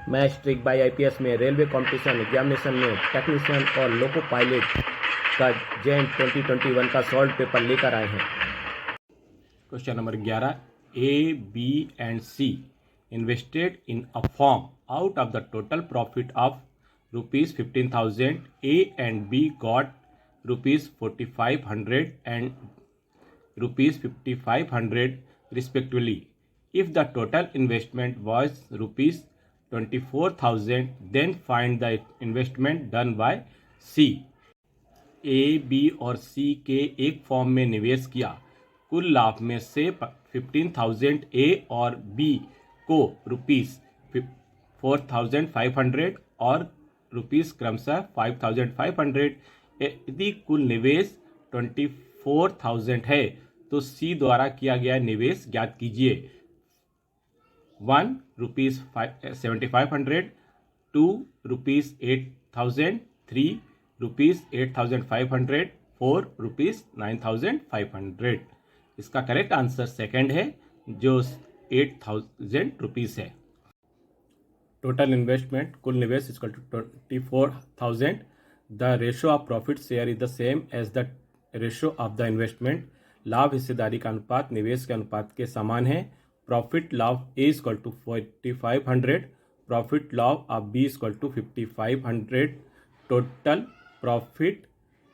Matric by IPS में railway competition examination में technician और लोको पायलट का जैन 2021 का सॉल्व पेपर लेकर आए हैं। Question number 11, A, B and C invested in a form out of the total profit of ₹15,000. A and B got ₹4,500 and ₹5,500 respectively. If the total investment was ₹24,000, then find the investment done by C. A, B और C के एक form में निवेश किया। कुल लाभ में से 15,000 A और B को ₹4,500 और क्रमशः 5,500। यदि कुल निवेश 24,000 है तो सी द्वारा किया गया निवेश ज्ञात कीजिए। 1 ₹7,500, 2 ₹8,000, 3 ₹8,500, 4 ₹9,500। इसका करेक्ट आंसर सेकंड है जो 8,000 है। टोटल इन्वेस्टमेंट कुल निवेश equal to 24,000। The ratio of profit share is the same as the ratio of the investment. लाभ हिस्सेदारी का अनुपात निवेश के अनुपात के समान है। प्रॉफिट लाभ ए इक्वल टू 4,500, प्रॉफिट लाभ of B equal to 5,500। Total profit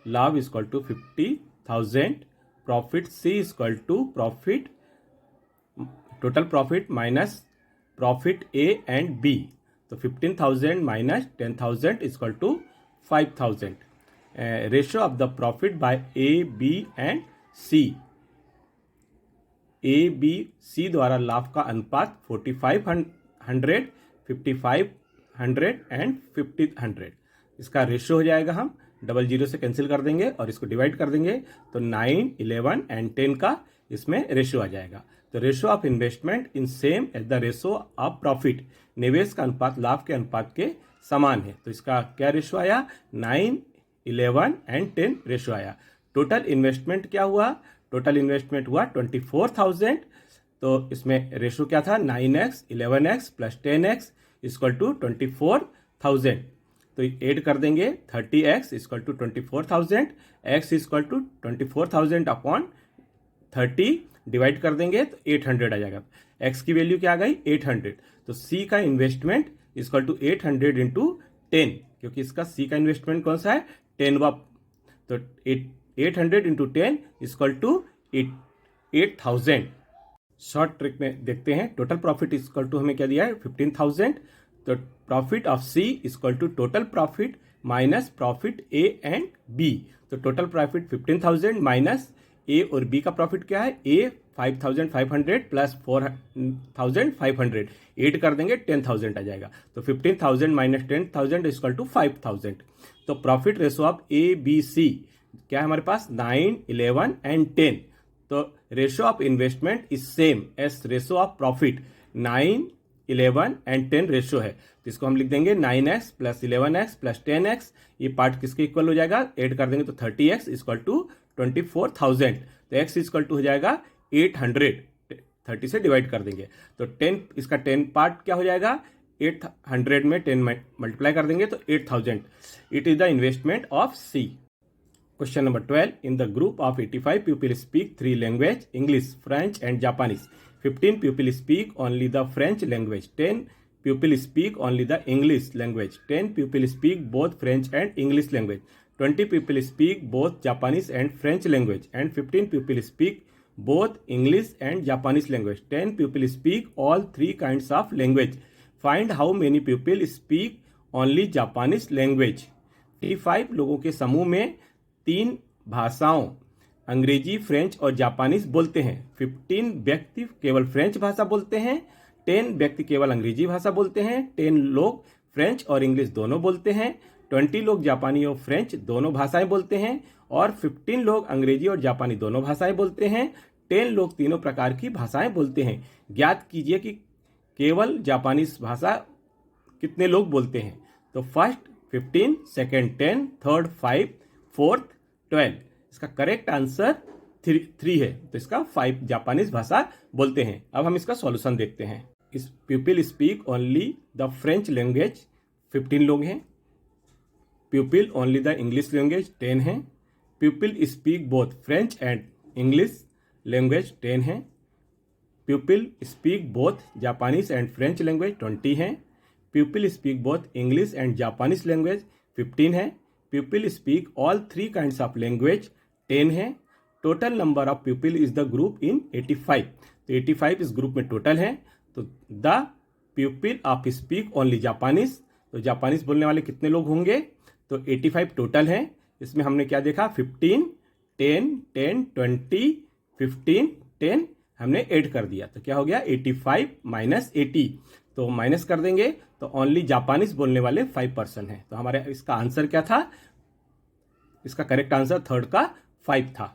लाभ equal to 50,000। Profit C equal to profit total profit minus profit A and B. तो 15,000 minus 10,000 equal to 5,000। Ratio of the profit by A, B and C. A, B, C द्वारा लाभ का अनुपात 4,500, 5,500 and 1,500। इसका ratio हो जाएगा, हम 00 से कैंसिल कर देंगे और इसको डिवाइड कर देंगे तो 9, 11 एंड 10 का इसमें रेशियो आ जाएगा। तो ratio of investment in same as the ratio of profit. निवेश का अनुपात लाभ के अनुपात के समान है। तो इसका क्या रेशियो आया? 9, 11 एंड 10 रेशियो आया। टोटल इन्वेस्टमेंट क्या हुआ? टोटल इन्वेस्टमेंट हुआ 24,000। तो इसमें रेशियो क्या था? 9x, 11x plus 10x equal to 24,000। तो ऐड कर देंगे 30x equal to 24,000, x equal to 24,000 upon 30 divide कर देंगे तो 800 आ जाएगा। x की वैल्यू क्या आ गई? 800। तो c का इन्वेस्टमेंट इक्वल टू 800 इंटू 10, क्योंकि इसका c का इन्वेस्टमेंट कौन सा है? 10 वा। तो 800 into 10 equal to 8,000। Short trick में देखते हैं। टोटल प्रॉफिट इक्वल टू हमें क्या दिया है? 15,000। तो profit of C equal to total profit minus profit A and B. तो टोटल प्रॉफिट 15,000 माइनस ए और बी का प्रॉफिट क्या है? ए 5,500 प्लस 4,500 ऐड कर देंगे 10,000 आ जाएगा। तो 15,000 माइनस 10,000 इक्वल टू 5,000। तो profit ratio of A, B, C क्या है हमारे पास? 9, 11 एंड 10। तो ratio of investment is same as ratio of profit. 9, 11 and 10 ratio है, तो इसको हम लिख देंगे 9x plus 11x plus 10x। ये पार्ट किसके इक्वल हो जाएगा? ऐड कर देंगे तो 30x इक्वल टू 24,000। तो x इक्वल टू हो जाएगा 800। 30 से डिवाइड कर देंगे तो 10, इसका 10 पार्ट क्या हो जाएगा? 800 में 10 मल्टीप्लाई कर देंगे तो 8,000। It is the investment of C. Question number 12, in the group of 85 people speak 3 language, English, French and Japanese. 15 people speak only the French language. 10 people speak only the English language. 10 people speak both French and English language. 20 people speak both Japanese and French language. And 15 people speak both English and Japanese language. 10 people speak all three kinds of language. Find how many people speak only Japanese language. 85 लोगों के समूह में 3 भाषाओं अंग्रेजी, French और Japanese बोलते हैं। 15 व्यक्ति केवल फ्रेंच भाषा बोलते हैं, 10 व्यक्ति केवल अंग्रेजी भाषा बोलते हैं, 10 लोग फ्रेंच और इंग्लिश दोनों बोलते हैं, 20 लोग जापानी और फ्रेंच दोनों भाषाएं बोलते हैं और 15 लोग अंग्रेजी और जापानी दोनों भाषाएं बोलते हैं, 10 लोग तीनों प्रकार की भाषाएं बोलते हैं। ज्ञात कीजिए कि केवल जापानीज भाषा कितने लोग बोलते हैं। तो फर्स्ट 15, सेकेंड 10, थर्ड 5, फोर्थ 12। इसका करेक्ट आंसर 3 है। तो इसका 5 जापानीज भाषा बोलते हैं। अब हम इसका सॉल्यूशन देखते हैं। People speak only the French language 15 लोग हैं। People only the English language 10 हैं। People speak both French and English language 10 हैं। People speak both Japanese and French language 20 हैं। People speak both English and Japanese language 15 है। People speak all 3 kinds of language 10 है। Total number of people is the group in 85। तो 85 इस group में total है। तो the people of speak only Japanese, तो Japanese बोलने वाले कितने लोग होंगे? तो 85 टोटल है। इसमें हमने क्या देखा? 15, 10, 10, 20, 15, 10 हमने ऐड कर दिया। तो क्या हो गया? 85 माइनस 80। तो माइनस कर देंगे तो ओनली जापानीज बोलने वाले 5% है। तो हमारे इसका आंसर क्या था? इसका करेक्ट आंसर थर्ड का 5 था।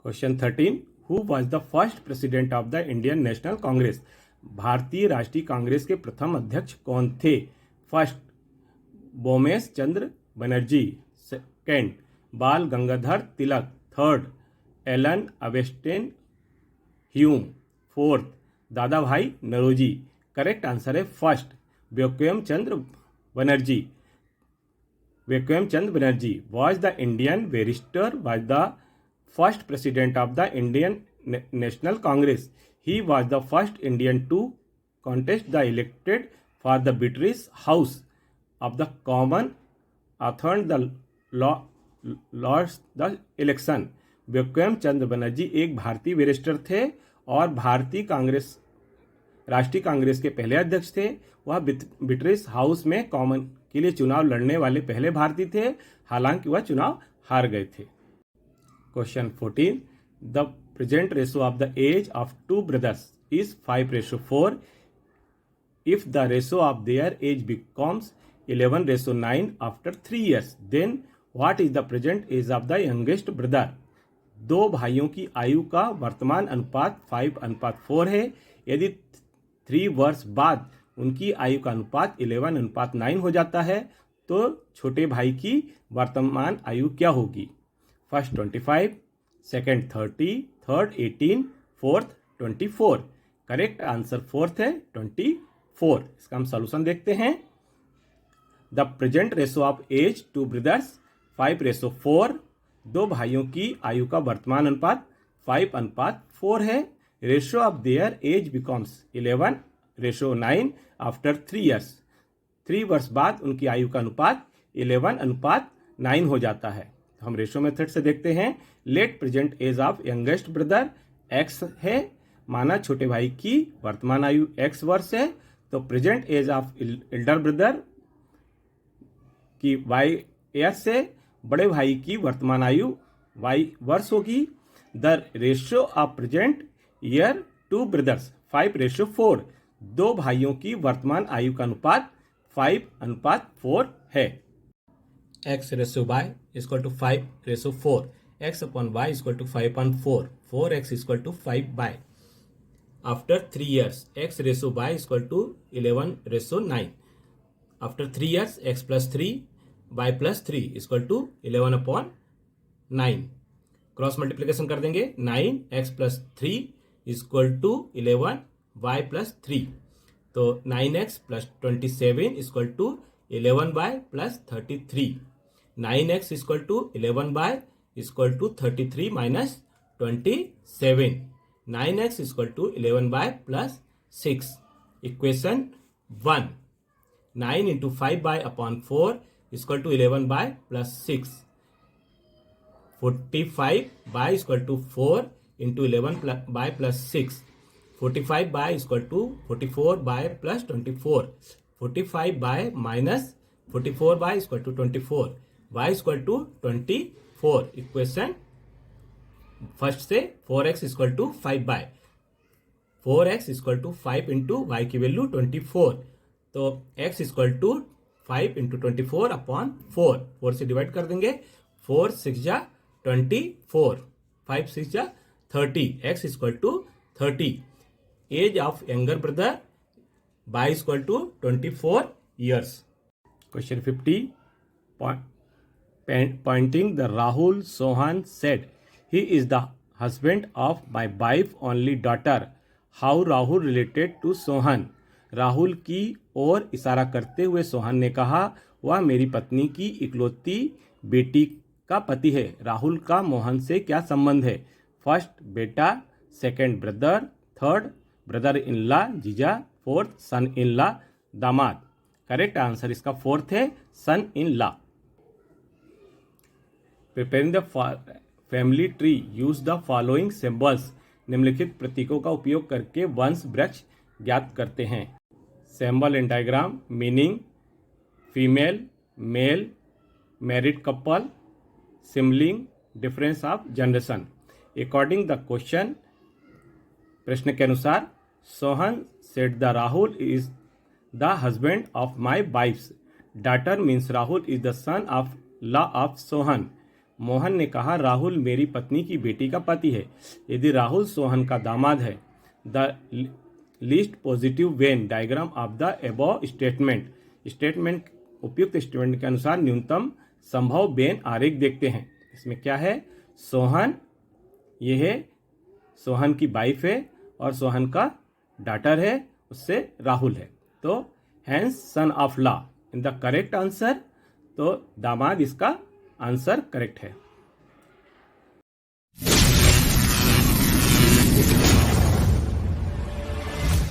Question 13, who was the first president of the Indian National Congress? भारतीय राष्ट्रीय कांग्रेस के प्रथम अध्यक्ष कौन थे? First Bomesh Chandra Banerjee, second Bal Gangadhar Tilak, third Allan Augustine Hume, fourth Dadabhai Naoroji. Correct answer है first Bankim Chandra Banerjee. Bankim Chandra Banerjee was the Indian barrister, was the first president of the Indian National Congress. He was the first Indian to contest the elected for the British House of the Common, authored the law, lost the election. Bankim Chandra Banerjee एक भारतीय barrister थे और भारतीय कांग्रेस राष्ट्रीय कांग्रेस के पहले अध्यक्ष थे। वह ब्रिटिश हाउस में कॉमन के लिए चुनाव लड़ने वाले पहले भारतीय थे, हालांकि वह चुनाव हार गए थे। Question 14, the present ratio of the age of 2 brothers is 5:4। If the ratio of their age becomes 11:9 after 3 years, then what is the present age of the youngest brother? 2 भाइयों की आयु का वर्तमान अनुपात 5:4 है। यदि 3 वर्ष बाद उनकी आयु का अनुपात 11:9 हो जाता है तो छोटे भाई की वर्तमान आयु क्या होगी? First 25, second 30, third 18, fourth 24। Correct answer fourth है 24। इसका हम सॉल्यूशन देखते हैं। The present ratio of age 2 brothers 5:4। 2 भाइयों की आयु का वर्तमान अनुपात 5:4 है। Ratio of their age becomes 11:9 after 3 years। 3 वर्ष बाद उनकी आयु का अनुपात 11:9 हो जाता है। तो हम रेशो मेथड से देखते हैं। Let present age of youngest brother x है, माना छोटे भाई की वर्तमान आयु x वर्ष है, तो present age of elder brother की y years है, बड़े भाई की वर्तमान आयु y वर्ष होगी। The ratio of present year 2 brothers 5:4। 2 भाइयों की वर्तमान आयु का अनुपात 5:4 है। x ratio y equal to 5:4। x upon y equal to 5.4। 4x equal to 5 after 3 years x ratio y equal to 11:9। After 3 years x plus 3 y plus 3 equal to 11/9। Cross multiplication कर देंगे। 9x plus 3 equal to 11 y plus 3। तो 9x plus 27 equal to 11y plus 33। 9x equal to 11y equal to 33 minus 27। 9x equal to 11y plus 6। Equation 1। 9 into 5y upon 4 equal to 11y plus 6। 45y equal to 4 into 11y plus 6। 45y equal to 44y plus 24। 45y minus 44y equal to 24। y equal to 24। Equation first से 4x equal to 5y। 4x equal to 5 into y की value 24। तो x equal to 5 into 24 upon 4। 4 से divide कर देंगे। 4 6 जा 24। 5 6 जा 30। x equal to 30। Age of younger brother y equal to 24 years। Question 50, pointing the Rahul Sohan said, he is the husband of my wife only daughter. How Rahul related to Sohan. Rahul की ओर इशारा करते हुए सोहन ने कहा, वह मेरी पत्नी की इकलौती बेटी का पति है। राहुल का मोहन से क्या संबंध है? फर्स्ट बेटा, second brother, third brother in law जीजा, फोर्थ सन इन लॉ दामाद। करेक्ट आंसर इसका फोर्थ है son in law. Preparing the family tree use the following symbols. निम्नलिखित प्रतीकों का उपयोग करके वंश वृक्ष ज्ञात करते हैं। Symbol in diagram, meaning female, male, married couple, sibling, difference of generation. According the question, प्रश्न के अनुसार, Sohan said the Rahul is the husband of my wife's daughter means Rahul is the son of law of Sohan. Mohan ने कहा, राहुल मेरी पत्नी की बेटी का पति है। यदि राहुल सोहन का दामाद है। The least positive Venn diagram of the above statement. Statement उपयुक्त स्टेटमेंट के अनुसार न्यूनतम संभव बेन आरेख देखते हैं। इसमें क्या है? सोहन, ये है सोहन की वाइफ है और सोहन का डॉटर है, उससे राहुल है, तो hence son of law in the correct answer. तो दामाद इसका आंसर करेक्ट है।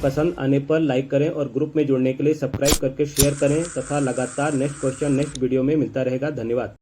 पसंद आने पर लाइक करें और ग्रुप में जुड़ने के लिए सब्सक्राइब करके शेयर करें तथा लगातार नेक्स्ट क्वेश्चन नेक्स्ट वीडियो में मिलता रहेगा। धन्यवाद।